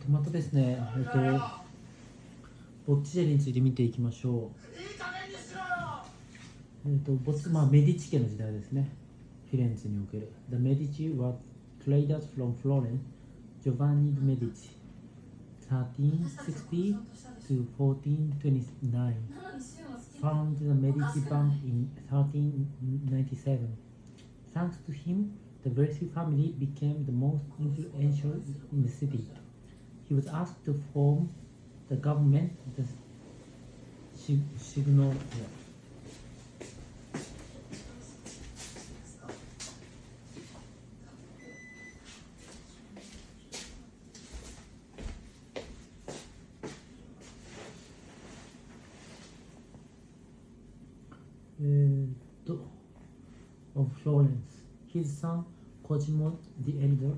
またですね、ボッティチェリについて見ていきましょう。メディチ家の時代ですね。フィレンツェにおける。The Medici were traders from Florence. Giovanni de' Medici, 1360 to 1429, founded the Medici Bank in 1397. Thanks to him, the wealthy family became the most influential in the city. He was asked to form the government, the signal. Of Florence. His son Cosimo the Elder,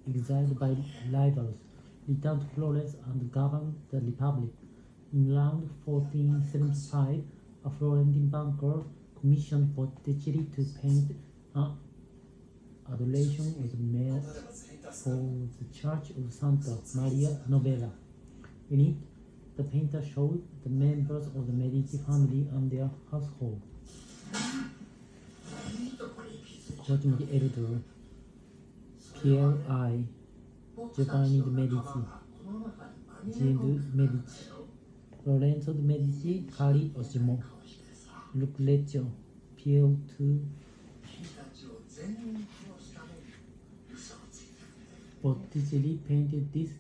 exiled by rivals, returned to Florence and governed the republic. In around 1475, a Florentine banker commissioned Botticelli to paint an adoration of the Mayor for the Church of Santa Maria Novella. In it, the painter showed the members of the Medici family and their household. Cosimo the Elder, Pierre I, Giovanni de' Medici, Jean de' Medici, Lorenzo de' Medici, Cari Osimo, Lucrezio, Pierre II. Botticelli painted this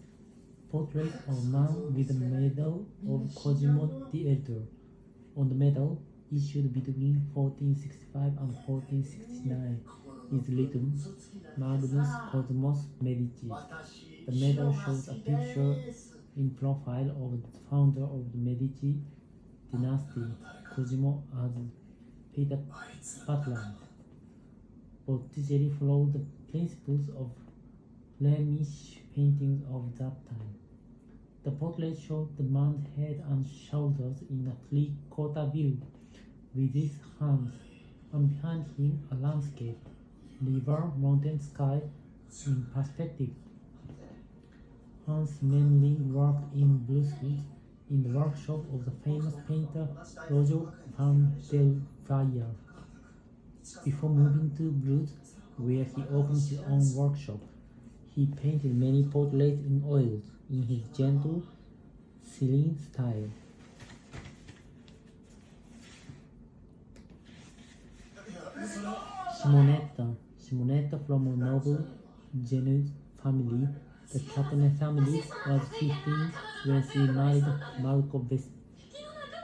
portrait of a man with a medal of Cosimo the Elder. On the medal, issued between 1465 and 1469, is written Magnus Cosmos Medici. The medal shows a picture in profile of the founder of the Medici dynasty, Cosimo, as Peter Patland. Botticelli followed the principles of Flemish paintings of that time. The portrait showed the man's head and shoulders in a three-quarter view, with his hands, and behind him a landscape, river, mountain, sky in perspective. Hans Memling worked in Brussels in the workshop of the famous painter Roger van der Veyer. Before moving to Brussels, where he opened his own workshop, he painted many portraits in oils in his gentle, serene style. Simonetta from a noble Genoese family. The Catanese family was 15 when she married Marco Vespi.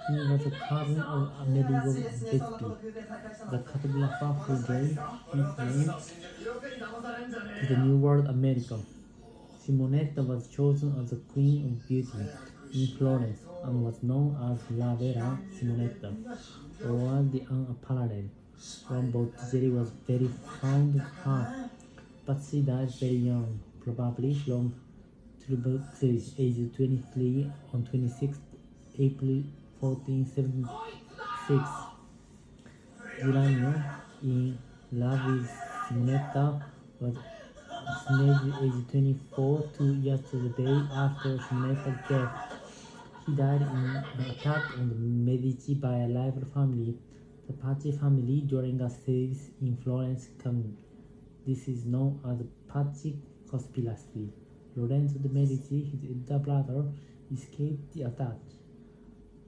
He was a cousin of Amerigo Vespi, the cartographer who gave his name to the New World America. Simonetta was chosen as the Queen of Beauty in Florence and was known as La Vera Simonetta, or the Unparalleled. When Botticelli was very fond of her, but she died very young, probably from tuberculosis, aged 23 on 26 April 1476. Giuliano, in love with Simonetta, was assassinated aged 24, 2 years to the day after Simonetta's death. He died in an attack on the Medici by a rival family, the Pazzi family, during a siege in Florence commune. This is known as the Pazzi conspiracy. Lorenzo de' Medici, his elder brother, escaped the attack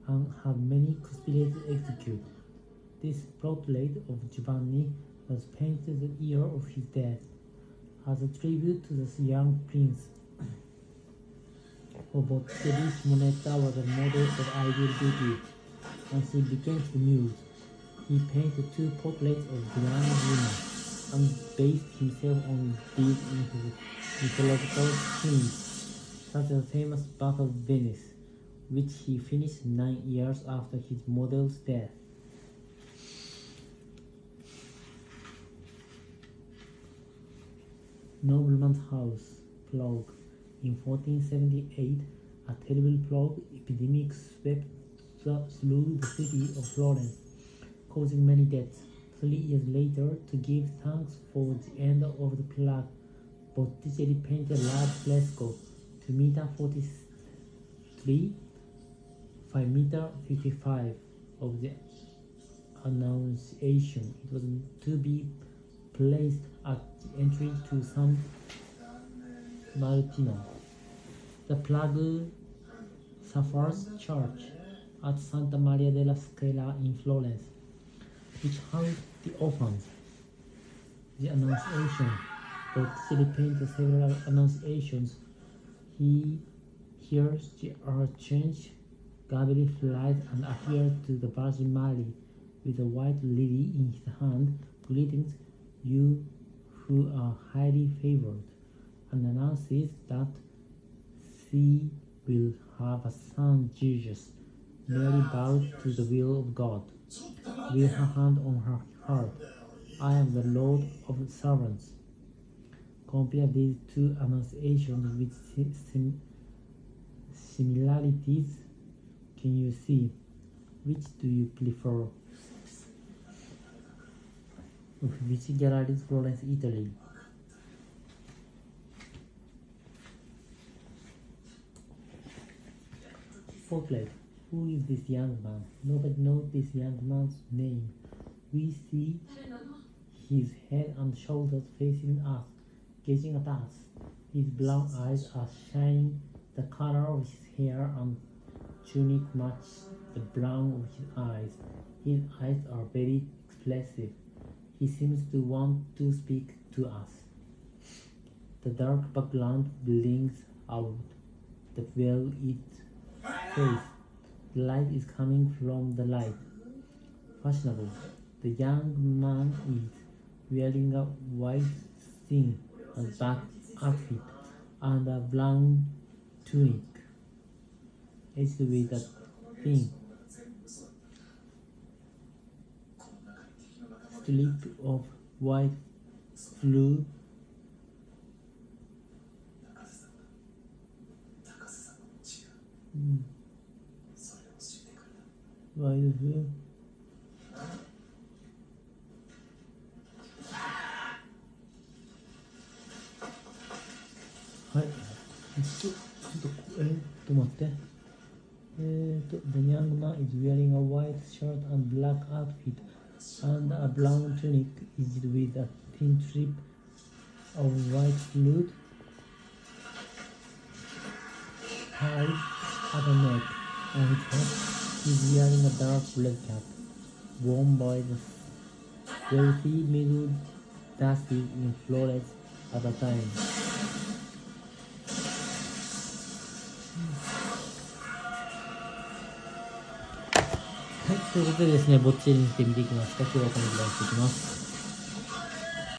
and had many conspirators executed. This portrait of Giovanni was painted the year of his death, as a tribute to this young prince. For Botticelli, Simonetta was a model of ideal beauty, and she became his muse. He painted 2 portraits of grand women, and based himself on these in his mythological scenes, such as the famous Bath of Venice, which he finished 9 years after his model's death. Nobleman's House, Plague. In 1478, a terrible plague epidemic swept through the city of Florence, causing many deaths. 3 years later, to give thanks for the end of the plague, Botticelli painted a large fresco to 2 meter 43, 5 meter 55 of the Annunciation. It was to be placed at the entry to San Martino. The Prague suffers church at Santa Maria della Scala in Florence, which housed the orphans. The Annunciation. Botticelli painted several Annunciations. He hears the Archangel Gabriel flies and appears to the Virgin Mary with a white lily in his hand. Greetings, you who are highly favored, and announces that she will have a son, Jesus. Mary bows to the will of God, with her hand on her heart. I am the Lord of servants. Compare these two annunciations with similarities. Can you see? Which do you prefer? Which galleries, Florence, Italy? Portrait. Who is this young man? Nobody knows this young man's name. We see his head and shoulders facing us, gazing at us. His brown eyes are shining. The color of his hair and tunic match the brown of his eyes. His eyes are very expressive. He seems to want to speak to us. The dark background brings out the well-lit face. The light is coming from the light. Fashionable. The young man is wearing a white thin and black outfit and a brown tunic, edged with a thin strip of white blue. White blue.はい。待って。The young man is wearing a white shirt and black outfit and a brown tunic edged with a thin strip of white fluid tied at the neck. On his head, he is wearing a dark red cap worn by the wealthy middle classes in Florence at the time. はい、ということでですね、ボッチェリにして見ていきました。今日はこのぐらいにしていきます。